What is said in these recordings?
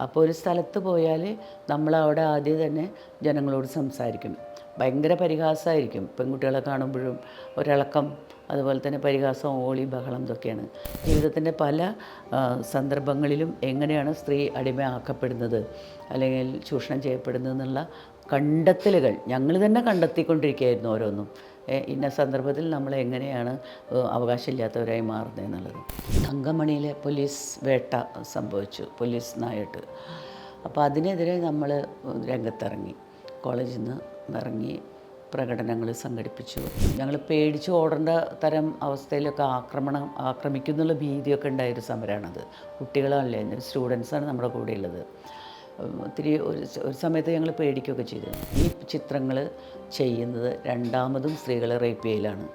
അപ്പോൾ ഒരു സ്ഥലത്ത് പോയാൽ നമ്മളവിടെ ആദ്യം തന്നെ ജനങ്ങളോട് സംസാരിക്കും. ഭയങ്കര പരിഹാസമായിരിക്കും. പെൺകുട്ടികളെ കാണുമ്പോഴും ഒരിളക്കം, അതുപോലെ തന്നെ പരിഹാസം, ഓളി, ബഹളം ഇതൊക്കെയാണ്. ജീവിതത്തിൻ്റെ പല സന്ദർഭങ്ങളിലും എങ്ങനെയാണ് സ്ത്രീ അടിമയാക്കപ്പെടുന്നത് അല്ലെങ്കിൽ ചൂഷണം ചെയ്യപ്പെടുന്നത് എന്നുള്ള കണ്ടെത്തലുകൾ ഞങ്ങൾ തന്നെ കണ്ടെത്തിക്കൊണ്ടിരിക്കുകയായിരുന്നു ഓരോന്നും. ഇന്ന സന്ദർഭത്തിൽ നമ്മൾ എങ്ങനെയാണ് അവകാശമില്ലാത്തവരായി മാറുന്നത് എന്നുള്ളത്. തങ്കമണിയിലെ പോലീസ് വേട്ട സംഭവിച്ചു, പോലീസ് നായിട്ട്. അപ്പോൾ അതിനെതിരെ നമ്മൾ രംഗത്തിറങ്ങി, കോളേജിൽ നിന്ന് ഇറങ്ങി പ്രകടനങ്ങൾ സംഘടിപ്പിച്ചു. ഞങ്ങൾ പേടിച്ച് ഓടേണ്ട തരം അവസ്ഥയിലൊക്കെ ആക്രമിക്കുന്നുള്ള ഭീതിയൊക്കെ ഉണ്ടായൊരു സമരമാണത്. കുട്ടികളല്ലേ, സ്റ്റുഡൻസാണ് നമ്മുടെ കൂടെയുള്ളത്. ഒത്തിരി ഒരു സമയത്ത് ഞങ്ങൾ പേടിക്കുകയൊക്കെ ചെയ്തു. ഈ ചിത്രങ്ങൾ ചെയ്യുന്നത് രണ്ടാമതും സ്ത്രീകളെ റേപ്പ് ചെയ്യലാണ്.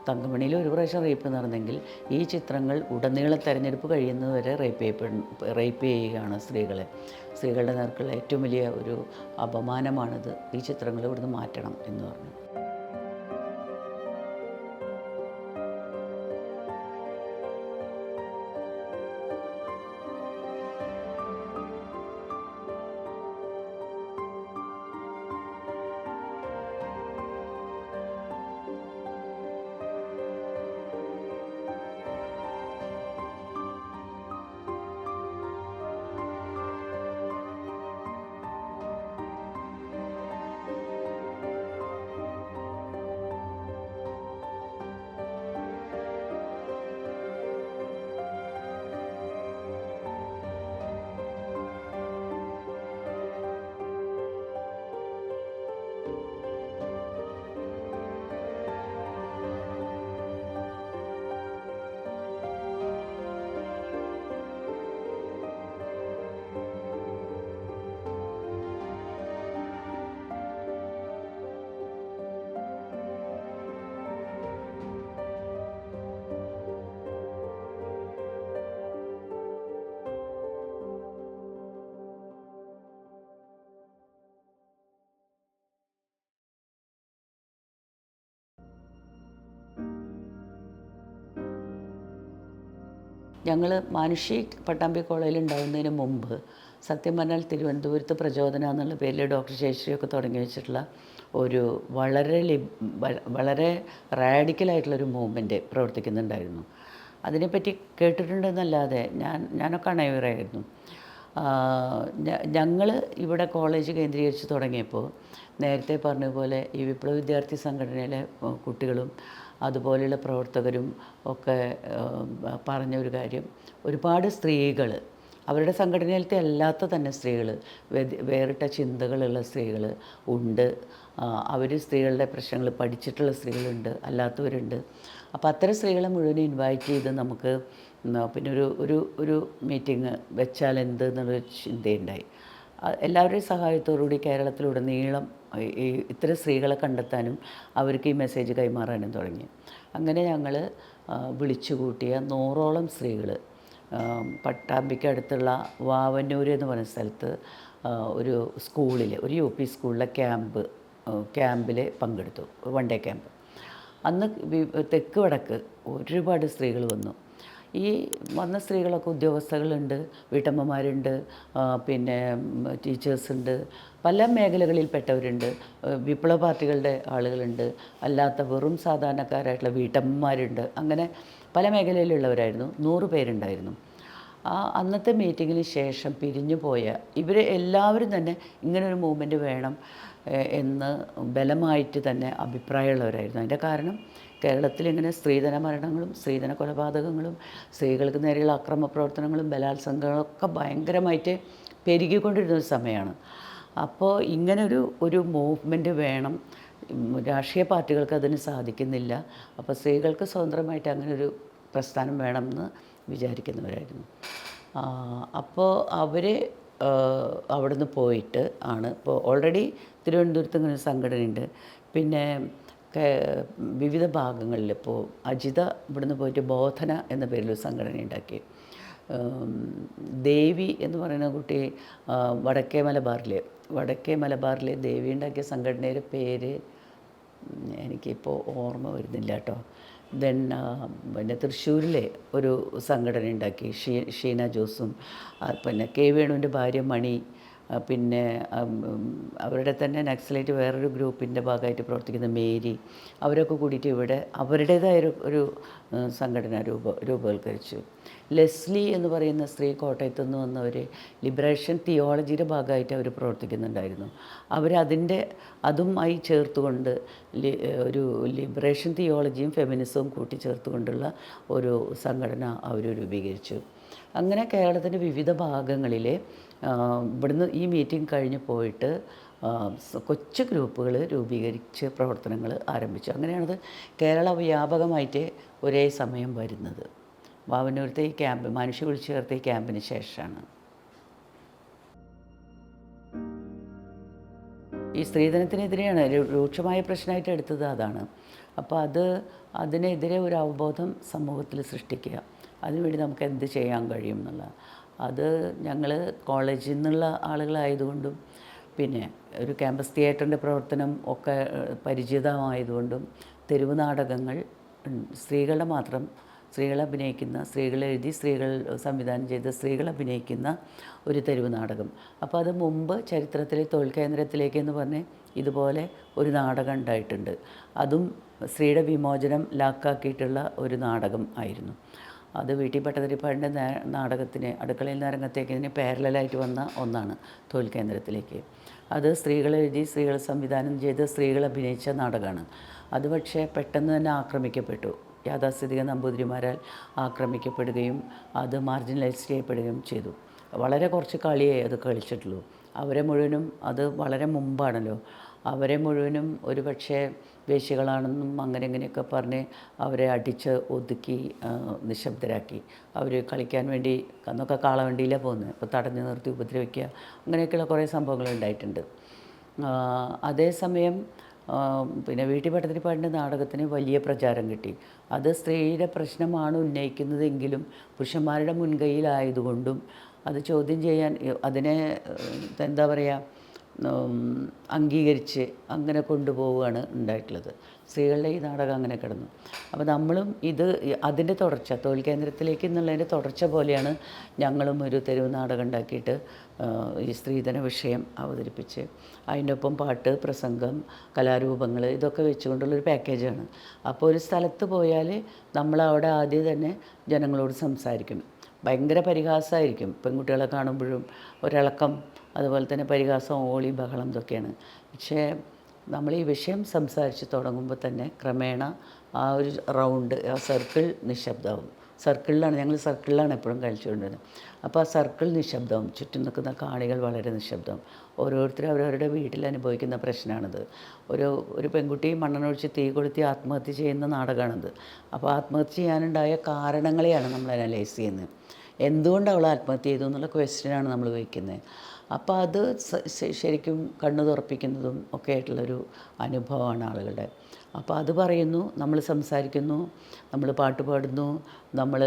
തങ്കമണിയിൽ ഒരു പ്രാവശ്യം റേപ്പ് നടന്നെങ്കിൽ ഈ ചിത്രങ്ങൾ ഉടനീളം തെരഞ്ഞെടുപ്പ് കഴിയുന്നതുവരെ റേപ്പ് ചെയ്യുകയാണ് സ്ത്രീകളുടെ നേർക്കുള്ള ഏറ്റവും വലിയ ഒരു അപമാനമാണിത്. ഈ ചിത്രങ്ങൾ ഇവിടുന്ന് മാറ്റണം എന്ന് പറഞ്ഞു. ഞങ്ങൾ മാനുഷി പട്ടാമ്പി കോളേജിൽ ഉണ്ടാകുന്നതിന് മുമ്പ് സത്യം പറഞ്ഞാൽ തിരുവനന്തപുരത്ത് പ്രചോദന എന്നുള്ള പേരിൽ ഡോക്ടർ ശേഷിയൊക്കെ തുടങ്ങി വെച്ചിട്ടുള്ള ഒരു വളരെ റാഡിക്കലായിട്ടുള്ളൊരു മൂവ്മെൻറ്റ് പ്രവർത്തിക്കുന്നുണ്ടായിരുന്നു. അതിനെപ്പറ്റി കേട്ടിട്ടുണ്ടെന്നല്ലാതെ ഞാനൊക്കെ അണയവരായിരുന്നു. ഞങ്ങൾ ഇവിടെ കോളേജ് കേന്ദ്രീകരിച്ച് തുടങ്ങിയപ്പോൾ നേരത്തെ പറഞ്ഞ പോലെ ഈ വിപ്ലവ വിദ്യാർത്ഥി സംഘടനയിലെ കുട്ടികളും അതുപോലെയുള്ള പ്രവർത്തകരും ഒക്കെ പറഞ്ഞ ഒരു കാര്യം, ഒരുപാട് സ്ത്രീകൾ, അവരുടെ സംഘടനയിലത്തെ അല്ലാത്ത തന്നെ സ്ത്രീകൾ, വേറിട്ട ചിന്തകളുള്ള സ്ത്രീകൾ ഉണ്ട്. അവർ സ്ത്രീകളുടെ പ്രശ്നങ്ങൾ പഠിച്ചിട്ടുള്ള സ്ത്രീകളുണ്ട്, അല്ലാത്തവരുണ്ട്. അപ്പോൾ അത്തരം സ്ത്രീകളെ മുഴുവൻ ഇൻവൈറ്റ് ചെയ്ത് നമുക്ക് പിന്നെ ഒരു മീറ്റിംഗ് വെച്ചാൽ എന്ത് എന്നുള്ളൊരു ചിന്തയുണ്ടായി. എല്ലാവരുടെയും സഹായത്തോടുകൂടി കേരളത്തിലുടനീളം ഇത്തരം സ്ത്രീകളെ കണ്ടെത്താനും അവർക്ക് ഈ മെസ്സേജ് കൈമാറാനും തുടങ്ങി. അങ്ങനെ ഞങ്ങൾ വിളിച്ചുകൂട്ടിയ 100ഓളം സ്ത്രീകൾ പട്ടാമ്പിക്ക് അടുത്തുള്ള വാവന്നൂർ എന്ന് പറയുന്ന സ്ഥലത്ത് ഒരു സ്കൂളിൽ, ഒരു UP സ്കൂളിലെ ക്യാമ്പിൽ പങ്കെടുത്തു. 1 ഡേ ക്യാമ്പ്. അന്ന് തെക്ക് വടക്ക് ഒരുപാട് സ്ത്രീകൾ വന്നു. ഈ വന്ന സ്ത്രീകളൊക്കെ ഉദ്യോഗസ്ഥകളുണ്ട്, വീട്ടമ്മമാരുണ്ട്, പിന്നെ ടീച്ചേഴ്സുണ്ട്, പല മേഖലകളിൽപ്പെട്ടവരുണ്ട്, വിപ്ലവ പാർട്ടികളുടെ ആളുകളുണ്ട്, അല്ലാത്ത വെറും സാധാരണക്കാരായിട്ടുള്ള വീട്ടമ്മമാരുണ്ട്. അങ്ങനെ പല മേഖലയിലുള്ളവരായിരുന്നു. 100 പേരുണ്ടായിരുന്നു. അന്നത്തെ മീറ്റിങ്ങിന് ശേഷം പിരിഞ്ഞു പോയ ഇവർ എല്ലാവരും തന്നെ ഇങ്ങനൊരു മൂവ്മെൻറ്റ് വേണം എന്ന് ബലമായിട്ട് തന്നെ അഭിപ്രായമുള്ളവരായിരുന്നു. അതിൻ്റെ കാരണം കേരളത്തിൽ ഇങ്ങനെ സ്ത്രീധന മരണങ്ങളും സ്ത്രീധന കൊലപാതകങ്ങളും സ്ത്രീകൾക്ക് നേരെയുള്ള അക്രമ പ്രവർത്തനങ്ങളും ബലാത്സംഗങ്ങളൊക്കെ ഭയങ്കരമായിട്ട് പെരുകിക്കൊണ്ടിരുന്നൊരു സമയമാണ്. അപ്പോൾ ഒരു മൂവ്മെൻറ്റ് വേണം. രാഷ്ട്രീയ പാർട്ടികൾക്ക് അതിന് സാധിക്കുന്നില്ല. അപ്പോൾ സ്ത്രീകൾക്ക് സ്വതന്ത്രമായിട്ട് അങ്ങനൊരു പ്രസ്ഥാനം വേണമെന്ന് വിചാരിക്കുന്നവരായിരുന്നു. അപ്പോൾ അവർ അവിടുന്ന് പോയിട്ട് ആണ് ഇപ്പോൾ ഓൾറെഡി തിരുവനന്തപുരത്ത് ഇങ്ങനെ സംഘടനയുണ്ട്. പിന്നെ വിവിധ ഭാഗങ്ങളിൽ ഇപ്പോൾ അജിത ഇവിടുന്ന് പോയിട്ട് ബോധന എന്ന പേരിലൊരു സംഘടന ഉണ്ടാക്കി. ദേവി എന്ന് പറയുന്ന കുട്ടി വടക്കേ മലബാറിലെ ദേവി ഉണ്ടാക്കിയ സംഘടനയുടെ പേര് എനിക്ക് എനിക്കിപ്പോൾ ഓർമ്മ വരുന്നില്ല കേട്ടോ. ദെൻ പിന്നെ തൃശ്ശൂരിലെ ഒരു സംഘടന ഉണ്ടാക്കി, ഷീന ജോസും പിന്നെ കെ വേണുവിൻ്റെ ഭാര്യ മണി, പിന്നെ അവരുടെ തന്നെ നക്സലൈറ്റ് വേറൊരു ഗ്രൂപ്പിൻ്റെ ഭാഗമായിട്ട് പ്രവർത്തിക്കുന്ന മേരി, അവരൊക്കെ കൂടിയിട്ട് ഇവിടെ അവരുടേതായ ഒരു സംഘടന രൂപവൽക്കരിച്ചു. ലെസ്ലി എന്ന് പറയുന്ന സ്ത്രീ കോട്ടയത്തു നിന്ന് വന്നവർ ലിബറേഷൻ തിയോളജിയുടെ ഭാഗമായിട്ട് അവർ പ്രവർത്തിക്കുന്നുണ്ടായിരുന്നു. അതുമായി ചേർത്തുകൊണ്ട് ഒരു ലിബറേഷൻ തിയോളജിയും ഫെമിനിസവും കൂട്ടിച്ചേർത്തുകൊണ്ടുള്ള ഒരു സംഘടന അവർ രൂപീകരിച്ചു. അങ്ങനെ കേരളത്തിൻ്റെ വിവിധ ഭാഗങ്ങളിൽ ഇവിടുന്ന് ഈ മീറ്റിംഗ് കഴിഞ്ഞ് പോയിട്ട് കൊച്ചു ഗ്രൂപ്പുകൾ രൂപീകരിച്ച് പ്രവർത്തനങ്ങൾ ആരംഭിച്ചു. അങ്ങനെയാണത് കേരള വ്യാപകമായിട്ട് ഒരേ സമയം വരുന്നത്. വാവന്നൂരത്തെ ഈ ക്യാമ്പ്, മനുഷ്യ വിളിച്ചു ചേർത്ത ഈ ക്യാമ്പിന് ശേഷമാണ്. ഈ സ്ത്രീധനത്തിനെതിരെയാണ് രൂക്ഷമായ പ്രശ്നമായിട്ട് എടുത്തത് അതാണ്. അപ്പോൾ അതിനെതിരെ ഒരു അവബോധം സമൂഹത്തിൽ സൃഷ്ടിക്കുക, അതിനുവേണ്ടി നമുക്ക് എന്ത് ചെയ്യാൻ കഴിയും എന്നുള്ള അത് ഞങ്ങൾ കോളേജിൽ നിന്നുള്ള ആളുകളായതുകൊണ്ടും പിന്നെ ഒരു ക്യാമ്പസ് തിയേറ്ററിൻ്റെ പ്രവർത്തനം ഒക്കെ പരിചിതമായതുകൊണ്ടും തെരുവ് നാടകങ്ങൾ സ്ത്രീകൾ അഭിനയിക്കുന്ന, സ്ത്രീകൾ എഴുതി സ്ത്രീകൾ സംവിധാനം ചെയ്ത സ്ത്രീകൾ അഭിനയിക്കുന്ന ഒരു തെരുവ് നാടകം. അപ്പോൾ അത് മുമ്പ് ചരിത്രത്തിലെ തൊഴിൽ കേന്ദ്രത്തിലേക്ക് എന്ന് പറഞ്ഞ് ഇതുപോലെ ഒരു നാടകം ഉണ്ടായിട്ടുണ്ട്. അതും സ്ത്രീയുടെ വിമോചനം ലാക്കാക്കിയിട്ടുള്ള ഒരു നാടകം ആയിരുന്നു. അത് വീട്ടി ഭട്ടതിരിപ്പാടിൻ്റെ നാടകത്തിന് അടുക്കളയിൽ നിന്ന് അരങ്ങത്തേക്ക് പാരലായിട്ട് വന്ന ഒന്നാണ് തൊഴിൽ കേന്ദ്രത്തിലേക്ക്. അത് സ്ത്രീകൾ എഴുതി സ്ത്രീകൾ സംവിധാനം ചെയ്ത് സ്ത്രീകൾ അഭിനയിച്ച നാടകമാണ്. അത് പക്ഷേ പെട്ടെന്ന് തന്നെ ആക്രമിക്കപ്പെട്ടു, യാഥാസ്ഥിതിക നമ്പൂതിരിമാരാൽ ആക്രമിക്കപ്പെടുകയും അത് മാർജിനലൈസ് ചെയ്യപ്പെടുകയും ചെയ്തു. വളരെ കുറച്ച് കളിയേ അത് കളിച്ചിട്ടുള്ളൂ. അവരെ മുഴുവനും, അത് വളരെ മുമ്പാണല്ലോ, അവരെ മുഴുവനും ഒരു പക്ഷേ വേശ്യകളാണെന്നും അങ്ങനെ ഇങ്ങനെയൊക്കെ പറഞ്ഞ് അവരെ അടിച്ച് ഒതുക്കി നിശബ്ദരാക്കി. അവർ കളിക്കാൻ വേണ്ടി അന്നൊക്കെ കാളവണ്ടിയിലാണ് പോകുന്നത്, അപ്പോൾ തടഞ്ഞു നിർത്തി ഉപദ്രവിക്കുക, അങ്ങനെയൊക്കെയുള്ള കുറേ സംഭവങ്ങൾ ഉണ്ടായിട്ടുണ്ട്. അതേസമയം പിന്നെ വീട്ടി ഭട്ടതിരിപ്പാടിൻ്റെ നാടകത്തിന് വലിയ പ്രചാരം കിട്ടി. അത് സ്ത്രീയുടെ പ്രശ്നമാണ് ഉന്നയിക്കുന്നതെങ്കിലും പുരുഷന്മാരുടെ മുൻകൈയിലായതുകൊണ്ടും അത് ചോദ്യം ചെയ്യാൻ, അതിനെ എന്താ പറയുക, അംഗീകരിച്ച് അങ്ങനെ കൊണ്ടുപോവുകയാണ് ഉണ്ടായിട്ടുള്ളത്. സ്ത്രീകളുടെ ഈ നാടകം അങ്ങനെ കിടന്നു. അപ്പോൾ നമ്മളും അതിൻ്റെ തുടർച്ച, തൊഴിൽ കേന്ദ്രത്തിലേക്ക് എന്നുള്ളതിൻ്റെ തുടർച്ച പോലെയാണ് ഞങ്ങളും ഒരു തെരുവ് നാടകം ഉണ്ടാക്കിയിട്ട് ഈ സ്ത്രീധന വിഷയം അവതരിപ്പിച്ച് അതിൻ്റെ ഒപ്പം പാട്ട്, പ്രസംഗം, കലാരൂപങ്ങൾ ഇതൊക്കെ വെച്ചുകൊണ്ടുള്ളൊരു പാക്കേജാണ്. അപ്പോൾ ഒരു സ്ഥലത്ത് പോയാൽ നമ്മളവിടെ ആദ്യം തന്നെ ജനങ്ങളോട് സംസാരിക്കും. ഭയങ്കര പരിഹാസമായിരിക്കും, പെൺകുട്ടികളെ കാണുമ്പോഴും ഒരിളക്കം, അതുപോലെ തന്നെ പരിഹാസം, ഓളി, ബഹളം ഇതൊക്കെയാണ്. പക്ഷേ നമ്മൾ ഈ വിഷയം സംസാരിച്ച് തുടങ്ങുമ്പോൾ തന്നെ ക്രമേണ ആ ഒരു റൗണ്ട്, ആ സർക്കിൾ നിശബ്ദമാവും. ഞങ്ങൾ സർക്കിളിലാണ് എപ്പോഴും കഴിച്ചുകൊണ്ടിരുന്നത്. അപ്പോൾ ആ സർക്കിൾ നിശബ്ദമാവും, ചുറ്റും നിൽക്കുന്ന കാണികൾ വളരെ നിശബ്ദം. ഓരോരുത്തരും അവരവരുടെ വീട്ടിൽ അനുഭവിക്കുന്ന പ്രശ്നമാണിത്. ഒരു പെൺകുട്ടി മണ്ണെണ്ണൊഴിച്ച് തീ കൊളുത്തി ആത്മഹത്യ ചെയ്യുന്ന നാടകമാണിത്. അപ്പോൾ ആത്മഹത്യ ചെയ്യാനുണ്ടായ കാരണങ്ങളെയാണ് നമ്മൾ അനലൈസ് ചെയ്യുന്നത്. എന്തുകൊണ്ട് അവൾ ആത്മഹത്യ ചെയ്തു എന്നുള്ള ക്വസ്റ്റ്യനാണ് നമ്മൾ വയ്ക്കുന്നത്. അപ്പോൾ അത് ശരിക്കും കണ്ണു തുറപ്പിക്കുന്നതും ഒക്കെ ആയിട്ടുള്ളൊരു അനുഭവമാണ് ആളുകളുടെ. അപ്പോൾ അത് പറയുന്നു, നമ്മൾ സംസാരിക്കുന്നു, നമ്മൾ പാട്ട് പാടുന്നു, നമ്മൾ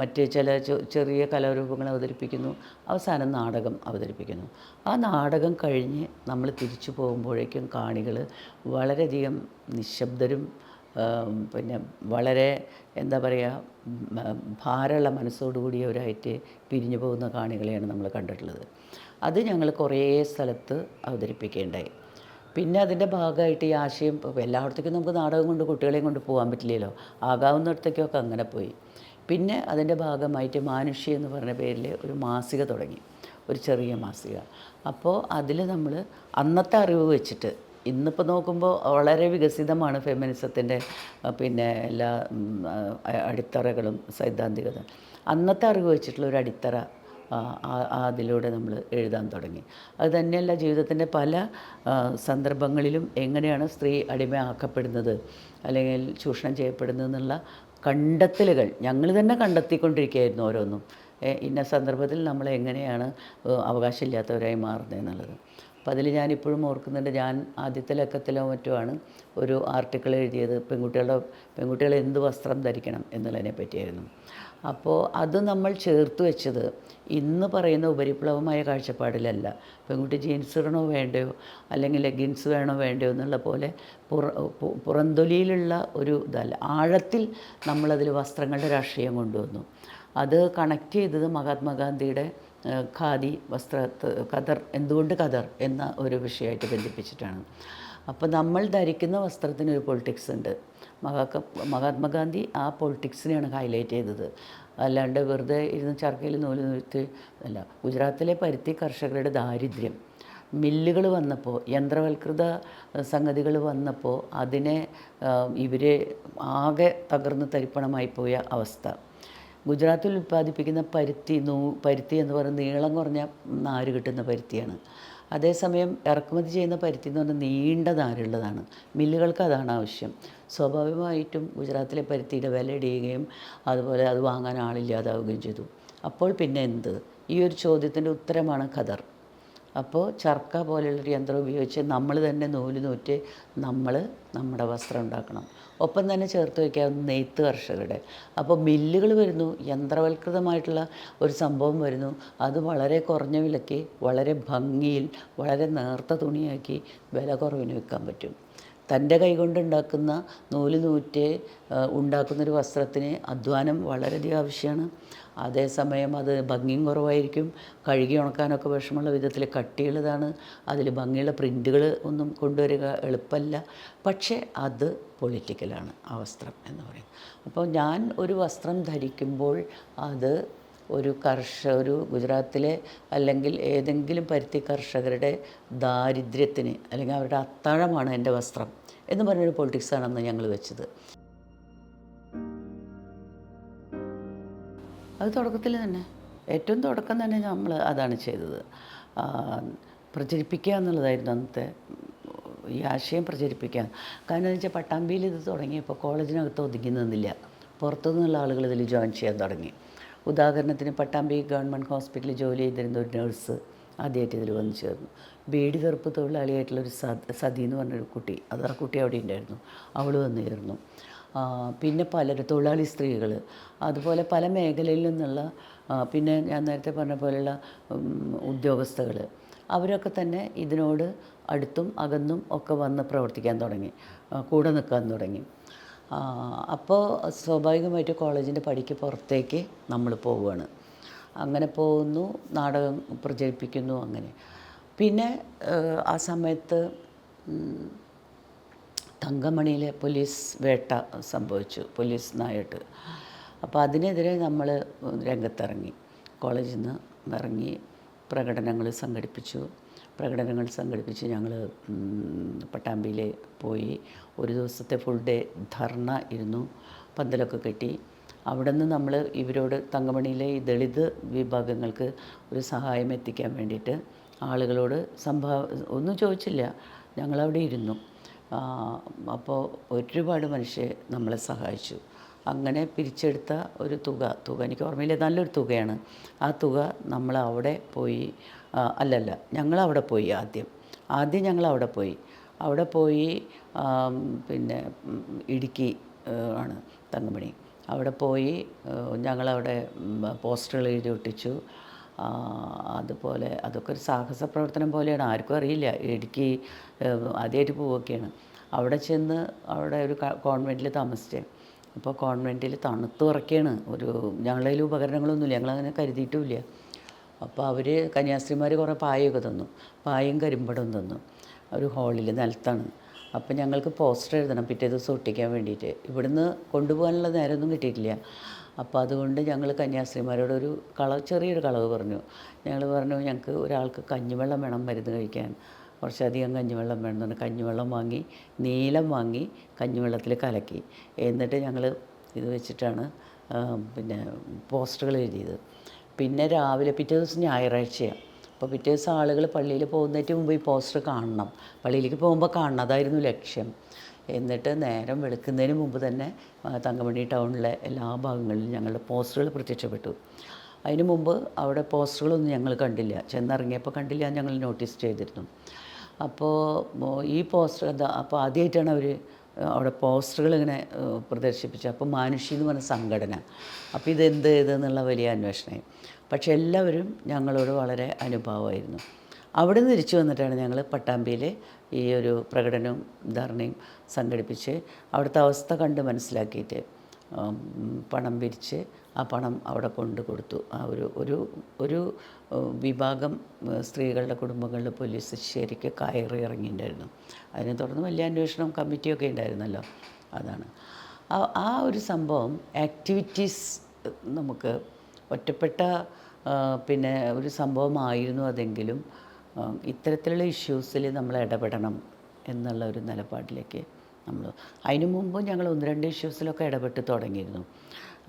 മറ്റ് ചില ചെറിയ കലാരൂപങ്ങൾ അവതരിപ്പിക്കുന്നു, അവസാനം നാടകം അവതരിപ്പിക്കുന്നു. ആ നാടകം കഴിഞ്ഞ് നമ്മൾ തിരിച്ചു പോകുമ്പോഴേക്കും കാണികൾ വളരെയധികം നിശബ്ദരും പിന്നെ വളരെ എന്താ പറയുക, ഭാരമുള്ള മനസ്സോടുകൂടിയവരായിട്ട് പിരിഞ്ഞു പോകുന്ന കാണികളെയാണ് നമ്മൾ കണ്ടിട്ടുള്ളത്. അത് ഞങ്ങൾ കുറേ സ്ഥലത്ത് അവതരിപ്പിക്കുകയുണ്ടായി. പിന്നെ അതിൻ്റെ ഭാഗമായിട്ട് ഈ ആശയം, എല്ലായിടത്തേക്കും നമുക്ക് നാടകം കൊണ്ട് കുട്ടികളെയും കൊണ്ട് പോകാൻ പറ്റില്ലല്ലോ, ആകാവുന്നിടത്തേക്കൊക്കെ അങ്ങനെ പോയി. പിന്നെ അതിൻ്റെ ഭാഗമായിട്ട് മാനുഷി എന്ന് പറഞ്ഞ പേരിൽ ഒരു മാസിക തുടങ്ങി, ഒരു ചെറിയ മാസിക. അപ്പോൾ അതിൽ നമ്മൾ അന്നത്തെ അറിവ് വെച്ചിട്ട്, ഇന്നിപ്പോൾ നോക്കുമ്പോൾ വളരെ വികസിതമാണ് ഫെമിനിസത്തിൻ്റെ പിന്നെ എല്ലാ അടിത്തറകളും സൈദ്ധാന്തികത. അന്നത്തെ അറിവ് വെച്ചിട്ടുള്ള ഒരു അടിത്തറ അതിലൂടെ നമ്മൾ എഴുതാൻ തുടങ്ങി. അത് തന്നെയല്ല, ജീവിതത്തിൻ്റെ പല സന്ദർഭങ്ങളിലും എങ്ങനെയാണ് സ്ത്രീ അടിമയാക്കപ്പെടുന്നത് അല്ലെങ്കിൽ ചൂഷണം ചെയ്യപ്പെടുന്നത് എന്നുള്ള കണ്ടെത്തലുകൾ ഞങ്ങൾ തന്നെ കണ്ടെത്തിക്കൊണ്ടിരിക്കുകയായിരുന്നു ഓരോന്നും. ഇന്ന സന്ദർഭത്തിൽ നമ്മൾ എങ്ങനെയാണ് അവകാശമില്ലാത്തവരായി മാറുന്നത് എന്നുള്ളത്. അപ്പോൾ അതിൽ ഞാനിപ്പോഴും ഓർക്കുന്നുണ്ട്, ഞാൻ ആദ്യത്തെ ലക്കത്തിലോ മറ്റോ ആണ് ഒരു ആർട്ടിക്കിൾ എഴുതിയത് പെൺകുട്ടികൾ എന്ത് വസ്ത്രം ധരിക്കണം എന്നുള്ളതിനെ പറ്റിയായിരുന്നു. അപ്പോൾ അത് നമ്മൾ ചേർത്ത് വെച്ചത് ഇന്ന് പറയുന്ന ഉപരിപ്ലവമായ കാഴ്ചപ്പാടിലല്ല. പെൺകുട്ടി ജീൻസ് ഇടണോ വേണ്ടയോ, അല്ലെങ്കിൽ ലെഗിൻസ് വേണോ വേണ്ടയോ എന്നുള്ള പോലെ പുറന്തൊലിയിലുള്ള ഒരു ഇതല്ല, ആഴത്തിൽ നമ്മളതിൽ വസ്ത്രങ്ങളുടെ രാഷ്ട്രീയം കൊണ്ടുവന്നു. അത് കണക്ട് ചെയ്തത് മഹാത്മാഗാന്ധിയുടെ ഖാദി ഖദർ, എന്തുകൊണ്ട് ഖദർ എന്ന ഒരു വിഷയമായിട്ട് ബന്ധിപ്പിച്ചിട്ടാണ്. അപ്പോൾ നമ്മൾ ധരിക്കുന്ന വസ്ത്രത്തിനൊരു പൊളിറ്റിക്സ് ഉണ്ട്. മഹാത്മാഗാന്ധി ആ പൊളിറ്റിക്സിനെയാണ് ഹൈലൈറ്റ് ചെയ്തത്. അല്ലാണ്ട് വെറുതെ ഇരുന്ന് ചർക്കയിൽ നൂല് നൂറ്റി അല്ല. ഗുജറാത്തിലെ പരുത്തി കർഷകരുടെ ദാരിദ്ര്യം, മില്ലുകൾ വന്നപ്പോൾ, യന്ത്രവൽകൃത സംഗതികൾ വന്നപ്പോൾ അതിനെ ഇവർ ആകെ തകർന്ന് തരിപ്പണമായി പോയ അവസ്ഥ. ഗുജറാത്തിൽ ഉൽപ്പാദിപ്പിക്കുന്ന പരുത്തി എന്ന് പറയുന്നത് നീളം കുറഞ്ഞ നാര് കിട്ടുന്ന പരുത്തിയാണ്. അതേസമയം ഇറക്കുമതി ചെയ്യുന്ന പരുത്തി എന്ന് പറഞ്ഞാൽ നീണ്ട നാരുള്ളതാണ്. മില്ലുകൾക്ക് അതാണ് ആവശ്യം. സ്വാഭാവികമായിട്ടും ഗുജറാത്തിലെ പരുത്തിയുടെ വില ഇടിയുകയും അതുപോലെ അത് വാങ്ങാൻ ആളില്ലാതാവുകയും ചെയ്തു. അപ്പോൾ പിന്നെ എന്ത്? ഈ ഒരു ചോദ്യത്തിൻ്റെ ഉത്തരമാണ് ഖദർ. അപ്പോൾ ചർക്ക പോലെയുള്ളൊരു യന്ത്രം ഉപയോഗിച്ച് നമ്മൾ തന്നെ നൂല് നൂറ്റ് നമ്മുടെ വസ്ത്രം ഉണ്ടാക്കണം. ഒപ്പം തന്നെ ചേർത്ത് വയ്ക്കാവുന്ന നെയ്ത്ത് കർഷകരുടെ. അപ്പോൾ മില്ലുകൾ വരുന്നു, യന്ത്രവൽകൃതമായിട്ടുള്ള ഒരു സംഭവം വരുന്നു. അത് വളരെ കുറഞ്ഞ വിലയ്ക്ക് വളരെ ഭംഗിയിൽ വളരെ നേർത്ത തുണിയാക്കി വില കുറവിന് വിൽക്കാൻ പറ്റും. തൻ്റെ കൈകൊണ്ടുണ്ടാക്കുന്ന നൂല് നൂറ്റ് ഉണ്ടാക്കുന്നൊരു വസ്ത്രത്തിന് അധ്വാനം വളരെയധികം ആവശ്യമാണ്. അതേസമയം അത് ഭംഗിയും കുറവായിരിക്കും. കഴുകി ഉണക്കാനൊക്കെ വിഷമമുള്ള വിധത്തിൽ കട്ടിയുള്ളതാണ്. അതിൽ ഭംഗിയുള്ള പ്രിൻ്റുകൾ ഒന്നും കൊണ്ടുവരിക എളുപ്പമല്ല. പക്ഷേ അത് പൊളിറ്റിക്കലാണ് ആ വസ്ത്രം എന്ന് പറയുന്നത്. അപ്പോൾ ഞാൻ ഒരു വസ്ത്രം ധരിക്കുമ്പോൾ അത് ഒരു ഗുജറാത്തിലെ അല്ലെങ്കിൽ ഏതെങ്കിലും പരുത്തി കർഷകരുടെ ദാരിദ്ര്യത്തിന് അല്ലെങ്കിൽ അവരുടെ അത്താഴമാണ് എൻ്റെ വസ്ത്രം എന്ന് പറഞ്ഞൊരു പൊളിറ്റിക്സാണെന്ന് ഞങ്ങൾ വെച്ചത്. അത് തുടക്കത്തിൽ തന്നെ, ഏറ്റവും തുടക്കം തന്നെ നമ്മൾ അതാണ് ചെയ്തത്. പ്രചരിപ്പിക്കുക എന്നുള്ളതായിരുന്നു അന്നത്തെ ഈ ആശയം, പ്രചരിപ്പിക്കുക. കാരണം എന്ന് വെച്ചാൽ പട്ടാമ്പിയിൽ ഇത് തുടങ്ങിയപ്പോൾ കോളേജിനകത്ത് ഒതുങ്ങി നിന്നില്ല. പുറത്തുനിന്നുള്ള ആളുകൾ ഇതിൽ ജോയിൻ ചെയ്യാൻ തുടങ്ങി. ഉദാഹരണത്തിന് പട്ടാമ്പി ഗവൺമെൻറ് ഹോസ്പിറ്റലിൽ ജോലി ചെയ്തിരുന്ന ഒരു നേഴ്സ് ആദ്യമായിട്ട് ഇതിൽ വന്നു ചേർന്നു. ബീഡി തെറുപ്പ് തൊഴിലാളിയായിട്ടുള്ളൊരു സതി എന്ന് പറഞ്ഞൊരു കുട്ടി, ആ കുട്ടി അവിടെ ഉണ്ടായിരുന്നു, അവൾ വന്നു ചേർന്നു. പിന്നെ പലരും തൊഴിലാളി സ്ത്രീകൾ, അതുപോലെ പല മേഖലയിൽ നിന്നുള്ള, പിന്നെ ഞാൻ നേരത്തെ പറഞ്ഞ പോലെയുള്ള ഉദ്യോഗസ്ഥകൾ, അവരൊക്കെ തന്നെ ഇതിനോട് അടുത്തും അകന്നും ഒക്കെ വന്ന് പ്രവർത്തിക്കാൻ തുടങ്ങി, കൂടെ നിൽക്കാൻ തുടങ്ങി. അപ്പോൾ സ്വാഭാവികമായിട്ട് കോളേജിൻ്റെ പടിക്ക് പുറത്തേക്ക് നമ്മൾ പോവുകയാണ്. അങ്ങനെ പോകുന്നു, നാടകം പ്രചരിപ്പിക്കുന്നു. അങ്ങനെ പിന്നെ ആ സമയത്ത് തങ്കമണിയിലെ പോലീസ് വേട്ട സംഭവിച്ചു, പോലീസ് നായിട്ട്. അപ്പോൾ അതിനെതിരെ നമ്മൾ രംഗത്തിറങ്ങി, കോളേജിൽ നിന്ന് ഇറങ്ങി പ്രകടനങ്ങൾ സംഘടിപ്പിച്ച് ഞങ്ങൾ പട്ടാമ്പിയിൽ പോയി. ഒരു ദിവസത്തെ ഫുൾ ഡേ ധർണ ഇരുന്നു, പന്തലൊക്കെ കെട്ടി. അവിടെ നിന്ന് നമ്മൾ ഇവരോട്, തങ്കമണിയിലെ ഈ ദളിത് വിഭാഗങ്ങൾക്ക് ഒരു സഹായം എത്തിക്കാൻ വേണ്ടിയിട്ട് ആളുകളോട് ഒന്നും ചോദിച്ചില്ല, ഞങ്ങളവിടെ ഇരുന്നു. അപ്പോൾ ഒരുപാട് മനുഷ്യർ നമ്മളെ സഹായിച്ചു. അങ്ങനെ പിരിച്ചെടുത്ത ഒരു തുക എനിക്ക് ഓർമ്മയില്ല, നല്ലൊരു തുകയാണ്. ആ തുക നമ്മൾ അവിടെ പോയി, ഞങ്ങളവിടെ പോയി ആദ്യം ഞങ്ങളവിടെ പോയി. പിന്നെ ഇടുക്കി ആണ് തങ്കമണി. അവിടെ പോയി ഞങ്ങളവിടെ പോസ്റ്ററുകൾ എഴുതി ഒട്ടിച്ചു. അതുപോലെ അതൊക്കെ ഒരു സാഹസ പ്രവർത്തനം പോലെയാണ്, ആർക്കും അറിയില്ല. ഇടുക്കി ആദ്യമായിട്ട് പോവുകയൊക്കെയാണ്. അവിടെ ചെന്ന് അവിടെ ഒരു കോൺവെൻറ്റിൽ താമസിച്ചേ. അപ്പോൾ കോൺവെൻറ്റിൽ തണുത്ത് വിറയ്ക്കുകയാണ്. ഞങ്ങളുടെ കയ്യിൽ ഉപകരണങ്ങളൊന്നുമില്ല, ഞങ്ങളങ്ങനെ കരുതിയിട്ടുമില്ല. അപ്പോൾ അവർ കന്യാസ്ത്രീമാർ കുറേ പായൊക്കെ തന്നു, പായും കരിമ്പടവും തന്നു. ഒരു ഹാളിൽ നിലത്താണ്. അപ്പോൾ ഞങ്ങൾക്ക് പോസ്റ്റർ എഴുതണം പിറ്റേ ദിവസം ഒട്ടിക്കാൻ വേണ്ടിയിട്ട്. ഇവിടുന്ന് കൊണ്ടുപോകാനുള്ള നേരമൊന്നും കിട്ടിയിട്ടില്ല. അപ്പോൾ അതുകൊണ്ട് ഞങ്ങൾ കന്യാസ്ത്രീമാരോട് ചെറിയൊരു കളവ് പറഞ്ഞു. ഞങ്ങൾ പറഞ്ഞു, ഞങ്ങൾക്ക് ഒരാൾക്ക് കഞ്ഞിവെള്ളം വേണം മരുന്ന് കഴിക്കാൻ, കുറച്ചധികം കഞ്ഞിവെള്ളം വേണമെന്ന് പറഞ്ഞ് കഞ്ഞിവെള്ളം വാങ്ങി, നീലം വാങ്ങി കഞ്ഞിവെള്ളത്തിൽ കലക്കി. എന്നിട്ട് ഞങ്ങൾ ഇത് വെച്ചിട്ടാണ് പിന്നെ പോസ്റ്ററുകൾ എഴുതിയത്. പിന്നെ രാവിലെ പിറ്റേ ദിവസം ഞായറാഴ്ചയാണ്. അപ്പോൾ പിറ്റേ ദിവസം ആളുകൾ പള്ളിയിൽ പോകുന്നതിന് മുമ്പ് ഈ പോസ്റ്റർ കാണണം, പള്ളിയിലേക്ക് പോകുമ്പോൾ കാണണം, അതായിരുന്നു ലക്ഷ്യം. എന്നിട്ട് നേരം വെളുക്കുന്നതിന് മുമ്പ് തന്നെ തങ്കമണി ടൗണിലെ എല്ലാ ഭാഗങ്ങളിലും ഞങ്ങളുടെ പോസ്റ്ററുകൾ പ്രത്യക്ഷപ്പെട്ടു. അതിന് മുമ്പ് അവിടെ പോസ്റ്ററുകളൊന്നും ഞങ്ങൾ കണ്ടില്ല, ചെന്നിറങ്ങിയപ്പോൾ കണ്ടില്ല, ഞങ്ങൾ നോട്ടീസ് ചെയ്തിരുന്നു. അപ്പോൾ ഈ പോസ്റ്റർ എന്താ, അപ്പോൾ ആദ്യമായിട്ടാണ് അവർ അവിടെ പോസ്റ്ററുകൾ ഇങ്ങനെ പ്രദർശിപ്പിച്ചത്. അപ്പോൾ മാനുഷി എന്ന് പറഞ്ഞ സംഘടന, അപ്പോൾ ഇതെന്നുള്ള വലിയ അന്വേഷണമായി. പക്ഷേ എല്ലാവരും ഞങ്ങളോട് വളരെ അനുഭാവമായിരുന്നു. അവിടെ നിന്ന് തിരിച്ചു വന്നിട്ടാണ് ഞങ്ങൾ പട്ടാമ്പിയിൽ ഈ ഒരു പ്രകടനവും ധർണയും സംഘടിപ്പിച്ച് അവിടുത്തെ അവസ്ഥ കണ്ട് മനസ്സിലാക്കിയിട്ട് പണം പിരിച്ച് ആ പണം അവിടെ കൊണ്ടു കൊടുത്തു. ആ ഒരു വിഭാഗം സ്ത്രീകളുടെ കുടുംബങ്ങളിൽ പോലീസ് ശരിക്ക് കയറി ഇറങ്ങിയിട്ടുണ്ടായിരുന്നു. അതിനെ തുടർന്ന് വലിയ അന്വേഷണം കമ്മിറ്റിയൊക്കെ ഉണ്ടായിരുന്നല്ലോ. അതാണ് ആ ഒരു സംഭവം. ആക്ടിവിറ്റീസ് നമുക്ക് ഒറ്റപ്പെട്ട പിന്നെ ഒരു സംഭവമായിരുന്നു അതെങ്കിലും ഇത്തരത്തിലുള്ള ഇഷ്യൂസിൽ നമ്മൾ ഇടപെടണം എന്നുള്ള ഒരു നിലപാടിലേക്ക് നമ്മൾ അതിനു മുമ്പ് ഞങ്ങൾ 1-2 ഇഷ്യൂസിലൊക്കെ ഇടപെട്ട് തുടങ്ങിയിരുന്നു.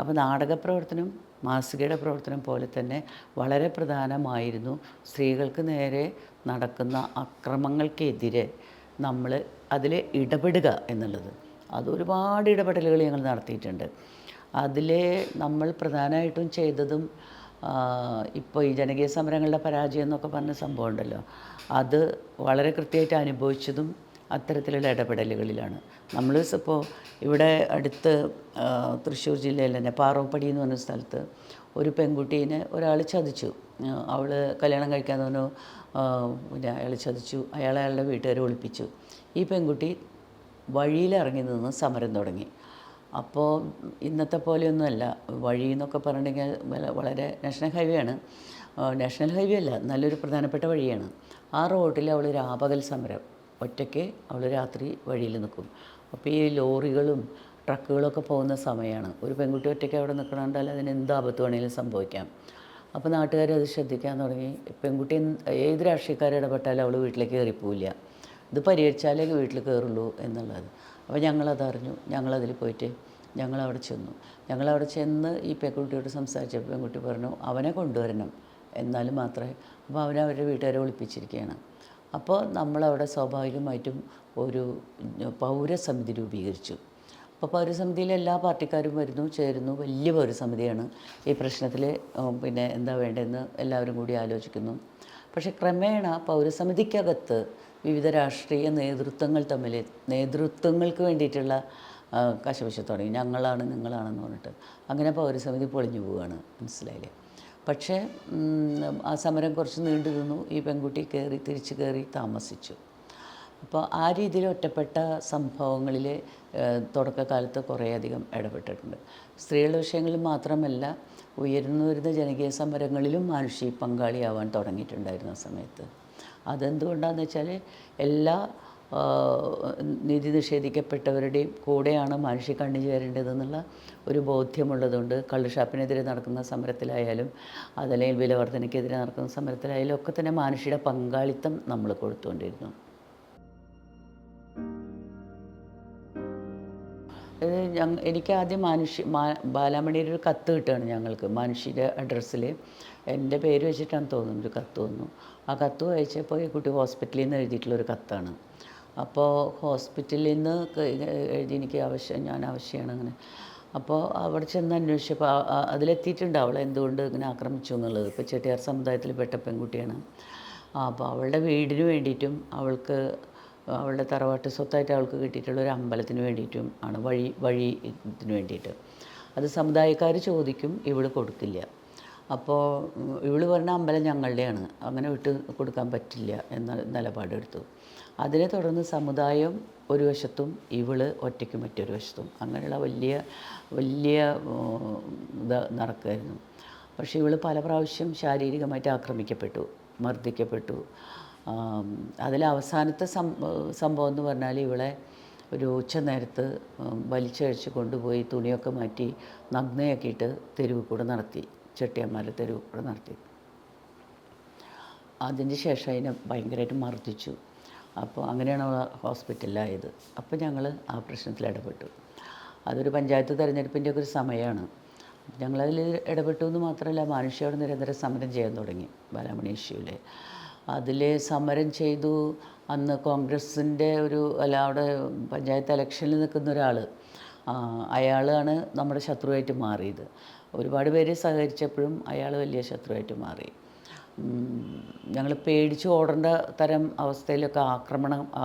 അപ്പോൾ നാടക പ്രവർത്തനം, മാസികയുടെ പ്രവർത്തനം പോലെ തന്നെ വളരെ പ്രധാനമായിരുന്നു സ്ത്രീകൾക്ക് നേരെ നടക്കുന്ന അക്രമങ്ങൾക്കെതിരെ നമ്മൾ അതിൽ ഇടപെടുക എന്നുള്ളത്. അതൊരുപാട് ഇടപെടലുകൾ ഞങ്ങൾ നടത്തിയിട്ടുണ്ട്. അതിൽ നമ്മൾ പ്രധാനമായിട്ടും ചെയ്തതും ഇപ്പോൾ ഈ ജനകീയ സമരങ്ങളുടെ പരാജയം എന്നൊക്കെ പറഞ്ഞ സംഭവം ഉണ്ടല്ലോ, അത് വളരെ കൃത്യമായിട്ട് അനുഭവിച്ചതും അത്തരത്തിലുള്ള ഇടപെടലുകളിലാണ്. നമ്മൾ ഇപ്പോൾ ഇവിടെ അടുത്ത് തൃശ്ശൂർ ജില്ലയിൽ തന്നെ പാറോപ്പടി എന്ന് പറഞ്ഞ സ്ഥലത്ത് ഒരു പെൺകുട്ടീനെ ഒരാൾ ചതിച്ചു. അവൾ കല്യാണം കഴിക്കാൻ തോന്നു, പിന്നെ അയാൾ ചതിച്ചു, അയാളുടെ വീട്ടുകാരെ ഒളിപ്പിച്ചു. ഈ പെൺകുട്ടി വഴിയിലിറങ്ങി നിന്ന് സമരം തുടങ്ങി. അപ്പോൾ ഇന്നത്തെ പോലെയൊന്നുമല്ല, വഴി എന്നൊക്കെ പറഞ്ഞിട്ടുണ്ടെങ്കിൽ വളരെ നാഷണൽ ഹൈവേ ആണ്. നാഷണൽ ഹൈവേ അല്ല, നല്ലൊരു പ്രധാനപ്പെട്ട വഴിയാണ്. ആ റോഡിൽ അവൾ രാപകൽ സമരം, ഒറ്റയ്ക്ക് അവൾ രാത്രി വഴിയിൽ നിൽക്കും. അപ്പോൾ ഈ ലോറികളും ട്രക്കുകളൊക്കെ പോകുന്ന സമയമാണ്. ഒരു പെൺകുട്ടി ഒറ്റയ്ക്ക് അവിടെ നിൽക്കണമെങ്കിൽ അതിന് എന്ത് ആപത്ത് വേണമെങ്കിലും സംഭവിക്കാം. അപ്പോൾ നാട്ടുകാർ അത് ശ്രദ്ധിക്കാൻ തുടങ്ങി. പെൺകുട്ടി ഏത് രാഷ്ട്രീയക്കാർ ഇടപെട്ടാലും അവൾ വീട്ടിലേക്ക് കയറിപ്പോവില്ല, ഇത് പരിഹരിച്ചാലേ വീട്ടിൽ കയറുള്ളൂ എന്നുള്ളത്. അപ്പോൾ ഞങ്ങളതറിഞ്ഞു. ഞങ്ങളതിൽ പോയിട്ട് ഞങ്ങളവിടെ ചെന്ന് ഈ പെൺകുട്ടിയോട് സംസാരിച്ചപ്പോൾ പെൺകുട്ടി പറഞ്ഞു അവനെ കൊണ്ടുവരണം, എന്നാലും മാത്രമേ. അപ്പോൾ അവരവരുടെ വീട്ടുകാരെ ഒളിപ്പിച്ചിരിക്കുകയാണ്. അപ്പോൾ നമ്മളവിടെ സ്വാഭാവികമായിട്ടും ഒരു പൗരസമിതി രൂപീകരിച്ചു. അപ്പോൾ പൗരസമിതിയിൽ എല്ലാ പാർട്ടിക്കാരും വരുന്നു, ചേരുന്നു. വലിയ പൗരസമിതിയാണ്. ഈ പ്രശ്നത്തിൽ പിന്നെ എന്താ വേണ്ടതെന്ന് എല്ലാവരും കൂടി ആലോചിക്കുന്നു. പക്ഷേ ക്രമേണ പൗരസമിതിക്കകത്ത് വിവിധ രാഷ്ട്രീയ നേതൃത്വങ്ങൾക്ക് വേണ്ടിയിട്ടുള്ള കശപിശ തുടങ്ങി. ഞങ്ങളാണ് നിങ്ങളാണെന്ന് പറഞ്ഞിട്ട് അങ്ങനെ പൗരസമിതി പൊളിഞ്ഞു പോവുകയാണ്, മനസ്സിലായില്ലേ. പക്ഷേ ആ സമരം കുറച്ച് നീണ്ടു നിന്നു. ഈ പെൺകുട്ടി തിരിച്ച് കയറി താമസിച്ചു. അപ്പോൾ ആ രീതിയിൽ ഒറ്റപ്പെട്ട സംഭവങ്ങളിൽ തുടക്കകാലത്ത് കുറേയധികം ഇടപെട്ടിട്ടുണ്ട്. സ്ത്രീകളുടെ വിഷയങ്ങളിൽ മാത്രമല്ല, ഉയർന്നു വരുന്ന ജനകീയ സമരങ്ങളിലും മാനുഷി പങ്കാളിയാവാൻ തുടങ്ങിയിട്ടുണ്ടായിരുന്ന സമയത്ത്. അതെന്തുകൊണ്ടാണെന്ന് വെച്ചാൽ എല്ലാ നീതി നിഷേധിക്കപ്പെട്ടവരുടെയും കൂടെയാണ് മാനുഷി കണ്ണു ചേരേണ്ടതെന്നുള്ള ഒരു ബോധ്യമുള്ളതുകൊണ്ട് കള്ളുഷാപ്പിനെതിരെ നടക്കുന്ന സമരത്തിലായാലും അതല്ലെങ്കിൽ വിലവർധനയ്ക്കെതിരെ നടക്കുന്ന സമരത്തിലായാലും ഒക്കെ തന്നെ മാനുഷിയുടെ പങ്കാളിത്തം നമ്മൾ കൊടുത്തുകൊണ്ടിരുന്നു. എനിക്ക് ആദ്യം ബാലാമണിയുടെ ഒരു കത്ത് കിട്ടുകയാണ് ഞങ്ങൾക്ക്. മാനുഷിയുടെ അഡ്രസ്സിൽ എൻ്റെ പേര് വെച്ചിട്ടാണ് തോന്നുന്നു ഒരു കത്ത് വന്നു. ആ കത്ത് വായിച്ചപ്പോൾ ഈ കുട്ടി ഹോസ്പിറ്റലിൽ നിന്ന് എഴുതിയിട്ടുള്ളൊരു കത്താണ്. അപ്പോൾ ഹോസ്പിറ്റലിൽ നിന്ന് എഴുതി എനിക്ക് ഞാൻ ആവശ്യമാണ് അങ്ങനെ. അപ്പോൾ അവിടെ ചെന്ന് അന്വേഷിച്ചപ്പോൾ അതിലെത്തിയിട്ടുണ്ട് അവളെ എന്തുകൊണ്ട് ഇങ്ങനെ ആക്രമിച്ചു എന്നുള്ളത്. ഇപ്പോൾ ചെട്ടിയാർ സമുദായത്തിൽ പെട്ട പെൺകുട്ടിയാണ്. അപ്പോൾ അവളുടെ വീടിന് വേണ്ടിയിട്ടും അവളുടെ തറവാട്ട് സ്വത്തായിട്ട് അവൾക്ക് കിട്ടിയിട്ടുള്ള ഒരു അമ്പലത്തിന് വേണ്ടിയിട്ടും ആണ്, വഴിത്തിന് വേണ്ടിയിട്ട്. അത് സമുദായക്കാർ ചോദിക്കും, ഇവൾ കൊടുക്കില്ല. അപ്പോൾ ഇവൾ പറഞ്ഞ അമ്പലം ഞങ്ങളുടെയാണ്, അങ്ങനെ വിട്ട് കൊടുക്കാൻ പറ്റില്ല എന്ന നിലപാടെടുത്തു. അതിനെ തുടർന്ന് സമുദായം ഒരു വശത്തും ഇവൾ ഒറ്റയ്ക്ക് മറ്റൊരു വശത്തും, അങ്ങനെയുള്ള വലിയ നടക്കുമായിരുന്നു. പക്ഷേ ഇവൾ പല പ്രാവശ്യം ശാരീരികമായിട്ട് ആക്രമിക്കപ്പെട്ടു, മർദ്ദിക്കപ്പെട്ടു. അതിലവസാനത്തെ സംഭവം എന്ന് പറഞ്ഞാൽ ഇവളെ ഒരു ഉച്ച നേരത്ത് വലിച്ചഴിച്ച് കൊണ്ടുപോയി തുണിയൊക്കെ മാറ്റി നഗ്നയാക്കിയിട്ട് തെരുവ് കൂടെ നടത്തി, ചെട്ടിയന്മാരുടെ തെരുവ് കൂടെ നടത്തി. അതിന് ശേഷം അതിനെ ഭയങ്കരമായിട്ട് മർദ്ദിച്ചു. അപ്പോൾ അങ്ങനെയാണ് അവൾ ഹോസ്പിറ്റലിലായത്. അപ്പോൾ ഞങ്ങൾ ആ പ്രശ്നത്തിൽ ഇടപെട്ടു. അതൊരു പഞ്ചായത്ത് തിരഞ്ഞെടുപ്പിൻ്റെ ഒക്കെ ഒരു സമയമാണ്. ഞങ്ങളതിൽ ഇടപെട്ടു എന്ന് മാത്രമല്ല, മാനുഷിയോട് നിരന്തരം സമരം ചെയ്യാൻ തുടങ്ങി ബാലാമണി ഇഷ്യൂവിൽ. അതിൽ സമരം ചെയ്തു. അന്ന് കോൺഗ്രസിൻ്റെ അവിടെ പഞ്ചായത്ത് ഇലക്ഷനിൽ നിൽക്കുന്ന ഒരാൾ, അയാളാണ് നമ്മുടെ ശത്രുവായിട്ട് മാറിയത്. ഒരുപാട് പേര് സഹകരിച്ചപ്പോഴും അയാൾ വലിയ ശത്രുവായിട്ട് മാറി. ഞങ്ങൾ പേടിച്ച് ഓടേണ്ട തരം അവസ്ഥയിലൊക്കെ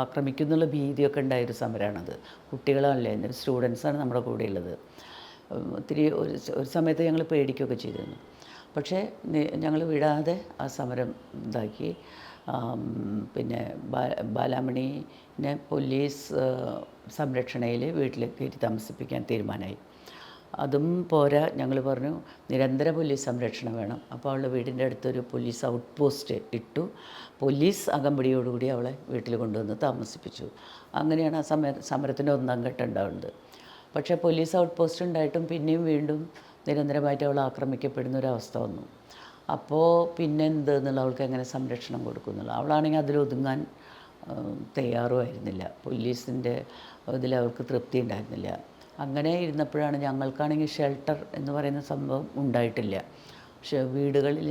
ആക്രമിക്കുന്നുള്ള ഭീതിയൊക്കെ ഉണ്ടായൊരു സമരമാണത്. കുട്ടികളല്ലേ, സ്റ്റുഡൻസാണ് നമ്മുടെ കൂടെയുള്ളത്. ഒത്തിരി ഒരു സമയത്ത് ഞങ്ങൾ പേടിക്കുകയൊക്കെ ചെയ്തിരുന്നു. പക്ഷേ ഞങ്ങൾ വിടാതെ ആ സമരം ഇതാക്കി. പിന്നെ ബാലാമണിനെ പോലീസ് സംരക്ഷണയിൽ വീട്ടിലേക്ക് കയറ്റി താമസിപ്പിക്കാൻ തീരുമാനമായി. അതും പോരാ, ഞങ്ങൾ പറഞ്ഞു നിരന്തര പോലീസ് സംരക്ഷണം വേണം. അപ്പോൾ അവളുടെ വീടിൻ്റെ അടുത്തൊരു പോലീസ് ഔട്ട് പോസ്റ്റ് ഇട്ടു. പോലീസ് അകമ്പടിയോടുകൂടി അവളെ വീട്ടിൽ കൊണ്ടുവന്ന് താമസിപ്പിച്ചു. അങ്ങനെയാണ് ആ സമരത്തിൻ്റെ ഒന്നാം ഘട്ടം ഉണ്ടാവുന്നത്. പക്ഷേ പോലീസ് ഔട്ട് പോസ്റ്റ് ഉണ്ടായിട്ടും പിന്നെയും വീണ്ടും നിരന്തരമായിട്ട് അവൾ ആക്രമിക്കപ്പെടുന്ന ഒരവസ്ഥ വന്നു. അപ്പോൾ പിന്നെ എന്തെന്നുള്ള അവൾക്ക് എങ്ങനെ സംരക്ഷണം കൊടുക്കുന്നുള്ള, അവളാണെങ്കിൽ അതിലൊതുങ്ങാൻ തയ്യാറുമായിരുന്നില്ല. പോലീസിൻ്റെ ഇതിൽ അവൾക്ക് തൃപ്തി ഉണ്ടായിരുന്നില്ല. അങ്ങനെ ഇരുന്നപ്പോഴാണ് ഞങ്ങൾക്കാണെങ്കിൽ ഷെൽട്ടർ എന്ന് പറയുന്ന സംഭവം ഉണ്ടായിട്ടില്ല. പക്ഷേ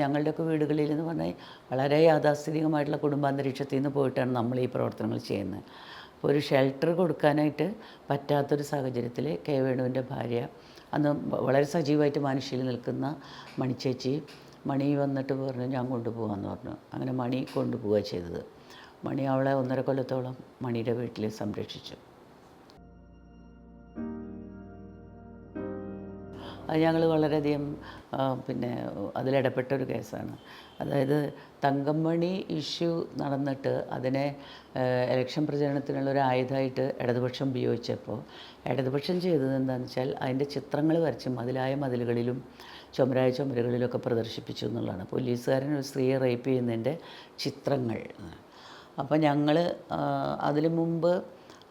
ഞങ്ങളുടെയൊക്കെ വീടുകളിൽ എന്ന് പറഞ്ഞാൽ വളരെ യാഥാസ്ഥിതികമായിട്ടുള്ള കുടുംബാന്തരീക്ഷത്തിൽ നിന്ന് പോയിട്ടാണ് നമ്മൾ ഈ പ്രവർത്തനങ്ങൾ ചെയ്യുന്നത്. അപ്പോൾ ഒരു ഷെൽട്ടർ കൊടുക്കാനായിട്ട് പറ്റാത്തൊരു സാഹചര്യത്തിൽ കെ വേണുവിൻ്റെ ഭാര്യ, അന്ന് വളരെ സജീവമായിട്ട് മാനുഷിയിൽ നിൽക്കുന്ന മണിച്ചേച്ചി, മണി വന്നിട്ട് പറഞ്ഞു ഞാൻ കൊണ്ടുപോകാമെന്ന് പറഞ്ഞു. അങ്ങനെ മണി കൊണ്ടുപോവുക ചെയ്തത്. മണി അവളെ 1.5 കൊല്ലത്തോളം മണിയുടെ വീട്ടിൽ സംരക്ഷിച്ചു. അത് ഞങ്ങൾ വളരെയധികം പിന്നെ അതിലിടപെട്ടൊരു കേസാണ്. അതായത് തങ്കമണി ഇഷ്യൂ നടന്നിട്ട് അതിനെ ഇലക്ഷൻ പ്രചരണത്തിനുള്ള ഒരു ആയുധമായിട്ട് ഇടതുപക്ഷം ഉപയോഗിച്ചപ്പോൾ ഇടതുപക്ഷം ചെയ്തത് എന്താണെന്ന് വെച്ചാൽ അതിൻ്റെ ചിത്രങ്ങൾ വരച്ച് മതിലുകളിലും ചുമരുകളിലൊക്കെ പ്രദർശിപ്പിച്ചു എന്നുള്ളതാണ്. പോലീസുകാരൻ ഒരു സ്ത്രീയെ റേപ്പ് ചെയ്യുന്നതിൻ്റെ ചിത്രങ്ങൾ. അപ്പോൾ ഞങ്ങൾ അതിനു മുമ്പ്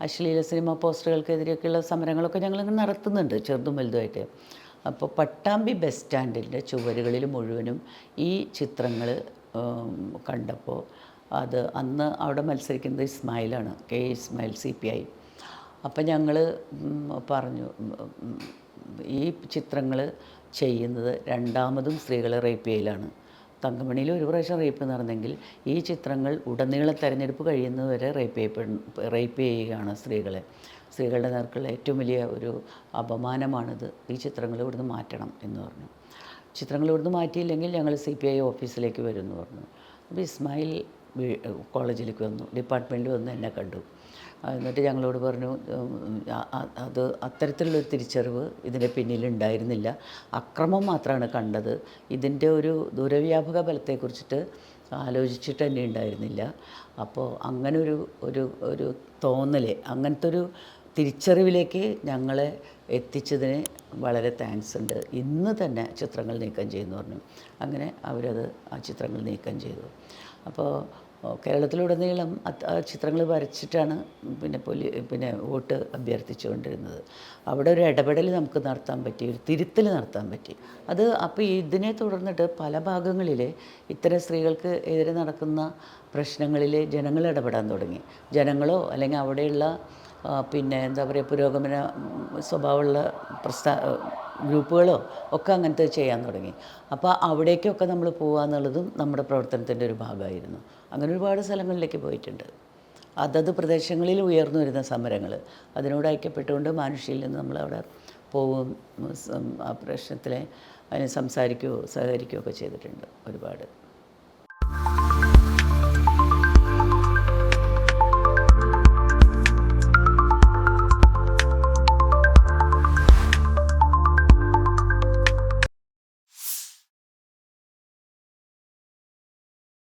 അശ്ലീല സിനിമ പോസ്റ്ററുകൾക്കെതിരെയൊക്കെയുള്ള സമരങ്ങളൊക്കെ ഞങ്ങളിങ്ങനെ നടത്തുന്നുണ്ട്, ചെറുതും വലുതുമായിട്ട്. അപ്പോൾ പട്ടാമ്പി ബസ് സ്റ്റാൻഡിൻ്റെ ചുവരുകളിൽ മുഴുവനും ഈ ചിത്രങ്ങൾ കണ്ടപ്പോൾ അത് അന്ന് അവിടെ മത്സരിക്കുന്നത് ഇസ്മായിലാണ്, കെ ഇസ്മായിൽ CPI. അപ്പം ഞങ്ങൾ പറഞ്ഞു ഈ ചിത്രങ്ങൾ ചെയ്യുന്നത് രണ്ടാമതും സ്ത്രീകളെ റേപ്പ് ചെയ്യലാണ്. തങ്കമണിയിൽ ഒരു പ്രാവശ്യം റേപ്പ് നടന്നെങ്കിൽ ഈ ചിത്രങ്ങൾ ഉടനീളം തെരഞ്ഞെടുപ്പ് കഴിയുന്നതുവരെ റേപ്പ് ചെയ്യുകയാണ് സ്ത്രീകളുടെ നേർക്കുള്ള ഏറ്റവും വലിയ ഒരു അപമാനമാണിത്. ഈ ചിത്രങ്ങൾ ഇവിടുന്ന് മാറ്റണം എന്ന് പറഞ്ഞു. ചിത്രങ്ങൾ ഇവിടുന്ന് മാറ്റിയില്ലെങ്കിൽ ഞങ്ങൾ CPI ഓഫീസിലേക്ക് വരും എന്ന് പറഞ്ഞു. അപ്പോൾ ഇസ്മായിൽ കോളേജിലേക്ക് വന്നു, ഡിപ്പാർട്ട്മെൻറ്റിൽ വന്ന് എന്നെ കണ്ടു. എന്നിട്ട് ഞങ്ങളോട് പറഞ്ഞു അത് അത്തരത്തിലുള്ളൊരു തിരിച്ചറിവ് ഇതിൻ്റെ പിന്നിലുണ്ടായിരുന്നില്ല, അക്രമം മാത്രമാണ് കണ്ടത്, ഇതിൻ്റെ ഒരു ദൂരവ്യാപക ഫലത്തെക്കുറിച്ചിട്ട് ആലോചിച്ചിട്ട് തന്നെ ഉണ്ടായിരുന്നില്ല. അപ്പോൾ അങ്ങനെ ഒരു തോന്നൽ, അങ്ങനത്തെ ഒരു തിരിച്ചറിവിലേക്ക് ഞങ്ങളെ എത്തിച്ചതിന് വളരെ താങ്ക്സ് ഉണ്ട്. ഇന്ന് തന്നെ ചിത്രങ്ങൾ നീക്കം ചെയ്യുമെന്ന് പറഞ്ഞു. അങ്ങനെ ആ ചിത്രങ്ങൾ നീക്കം ചെയ്തു. അപ്പോൾ കേരളത്തിലുടനീളം ആ ചിത്രങ്ങൾ വരച്ചിട്ടാണ് പിന്നെ വോട്ട് അഭ്യർത്ഥിച്ചുകൊണ്ടിരുന്നത്. അവിടെ ഒരു ഇടപെടൽ നമുക്ക് നടത്താൻ പറ്റി, ഒരു തിരുത്തൽ നടത്താൻ പറ്റി. അപ്പോൾ ഇതിനെ തുടർന്നിട്ട് പല ഭാഗങ്ങളിൽ ഇത്തരം സ്ത്രീകൾക്ക് എതിരെ നടക്കുന്ന പ്രശ്നങ്ങളിൽ ജനങ്ങൾ ഇടപെടാൻ തുടങ്ങി. ജനങ്ങളോ അല്ലെങ്കിൽ അവിടെയുള്ള എന്താ പറയുക, പുരോഗമന സ്വഭാവമുള്ള ഗ്രൂപ്പുകളോ ഒക്കെ അങ്ങനത്തെ ചെയ്യാൻ തുടങ്ങി. അപ്പോൾ അവിടേക്കൊക്കെ നമ്മൾ പോകുക എന്നുള്ളതും നമ്മുടെ പ്രവർത്തനത്തിൻ്റെ ഒരു ഭാഗമായിരുന്നു. അങ്ങനെ ഒരുപാട് സ്ഥലങ്ങളിലേക്ക് പോയിട്ടുണ്ട്. അതത് പ്രദേശങ്ങളിൽ ഉയർന്നു വരുന്ന സമരങ്ങൾ, അതിനോട് ഐക്യപ്പെട്ടുകൊണ്ട് മാനുഷിയിൽ നിന്ന് നമ്മളവിടെ പോവും, ആ പ്രശ്നത്തിലെ അതിന് സംസാരിക്കുകയോ സഹകരിക്കുകയോ ഒക്കെ ചെയ്തിട്ടുണ്ട് ഒരുപാട്.